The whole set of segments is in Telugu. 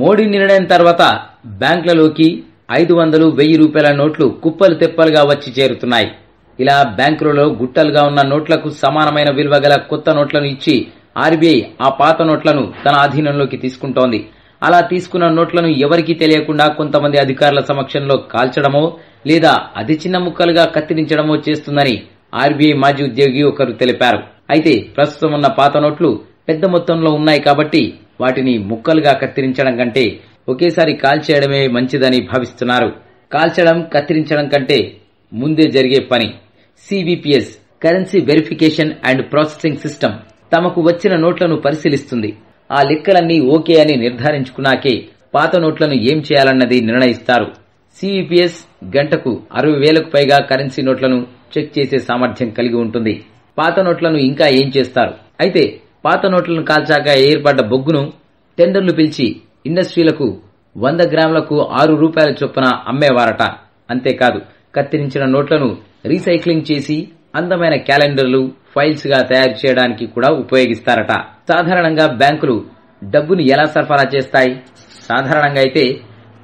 మోడీ నిర్ణయం తర్వాత బ్యాంకులలోకి 500, 1000 రూపాయల నోట్లు కుప్పలు తెప్పలుగా వచ్చి చేరుతున్నాయి. ఇలా బ్యాంకులలో గుట్టలుగా ఉన్న నోట్లకు సమానమైన విలువ గల కొత్త నోట్లను ఇచ్చి ఆర్బీఐ ఆ పాత నోట్లను తన అధీనంలోకి తీసుకుంటోంది. అలా తీసుకున్న నోట్లను ఎవరికీ తెలియకుండా కొంతమంది అధికారుల సమక్షంలో కాల్చడమో లేదా అతి చిన్న ముక్కలుగా కత్తిరించడమో చేస్తుందని ఆర్బీఐ మాజీ ఉద్యోగి ఒకరు తెలిపారు. అయితే ప్రస్తుతం ఉన్న పాత నోట్లు పెద్ద మొత్తంలో ఉన్నాయి కాబట్టి వాటిని ముక్కలుగా కత్తిరించడం కంటే ఒకేసారి కాల్చేయడమే మంచిదని భావిస్తున్నారు. కాల్చడం, కత్తిరించడం కంటే ముందే జరిగే పని. CVPS currency verification and processing system తమకు వచ్చిన నోట్లను పరిశీలిస్తుంది. ఆ లెక్కలన్నీ ఓకే అని నిర్ధారించుకున్నాకే పాత నోట్లను ఏం చేయాలన్నది నిర్ణయిస్తారు. సిబిపిఎస్ గంటకు 60,000కు పైగా కరెన్సీ నోట్లను చెక్ చేసే సామర్థ్యం కలిగి ఉంటుంది. పాత నోట్లను ఇంకా ఏం చేస్తారు? అయితే పాత నోట్లను కాల్చాక ఏర్పడ్డ బొగ్గును టెండర్లు పిలిచి ఇండస్ట్రీలకు 100 గ్రాములకు 6 రూపాయల చొప్పున అమ్మేవారట. అంతేకాదు కత్తిరించిన నోట్లను రీసైక్లింగ్ చేసి అందమైన క్యాలెండర్లు, ఫైల్స్ గా తయారు చేయడానికి కూడా ఉపయోగిస్తారట. సాధారణంగా బ్యాంకులు డబ్బును ఎలా సరఫరా చేస్తాయి? సాధారణంగా అయితే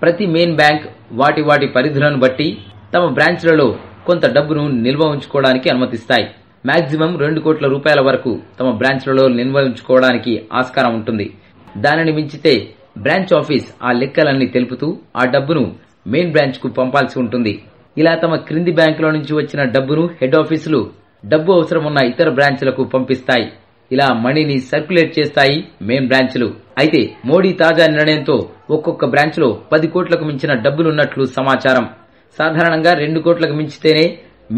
ప్రతి మెయిన్ బ్యాంక్ వాటి పరిధులను బట్టి తమ బ్రాంచ్లలో కొంత డబ్బును నిల్వ ఉంచుకోవడానికి అనుమతిస్తాయి. మాక్సిమం 2 కోట్ల రూపాయల వరకు తమ బ్రాంచ్లలో నిల్వ ఉంచుకోవడానికి ఆస్కారం ఉంటుంది. దానిని మించితే బ్రాంచ్ ఆఫీస్ ఆ లెక్కలన్నీ తెలుపుతూ ఆ డబ్బును మెయిన్ బ్రాంచ్ కు పంపాల్సి ఉంటుంది. ఇలా తమ క్రింది బ్యాంకుల నుంచి వచ్చిన డబ్బును హెడ్ ఆఫీసులు డబ్బు అవసరం ఉన్న ఇతర బ్రాంచ్లకు పంపిస్తాయి. ఇలా మనీని సర్క్యులేట్ చేస్తాయి మెయిన్ బ్రాంచ్లు. అయితే మోడీ తాజా నిర్ణయంతో ఒక్కొక్క బ్రాంచ్ లో 10 కోట్లకు మించిన డబ్బులున్నట్లు సమాచారం. సాధారణంగా 2 కోట్లకు మించితేనే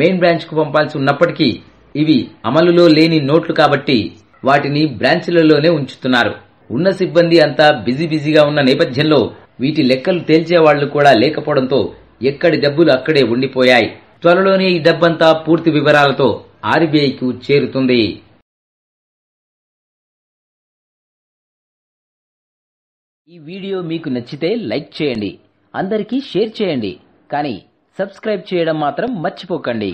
మెయిన్ బ్రాంచ్ కు పంపాల్సి ఉన్నప్పటికీ ఇవి అమలులో లేని నోట్లు కాబట్టి వాటిని బ్రాంచ్లలోనే ఉంచుతున్నారు. ఉన్న సిబ్బంది అంతా బిజీగా ఉన్న నేపథ్యంలో వీటి లెక్కలు తేల్చేవాళ్లు కూడా లేకపోవడంతో ఎక్కడి డబ్బులు అక్కడే ఉండిపోయాయి. త్వరలోనే ఈ డబ్బంతా పూర్తి వివరాలతో ఆర్బీఐకు చేరుతుంది. ఈ వీడియో మీకు నచ్చితే లైక్ చేయండి, అందరికీ షేర్ చేయండి, కానీ సబ్స్క్రైబ్ చేయడం మాత్రం మర్చిపోకండి.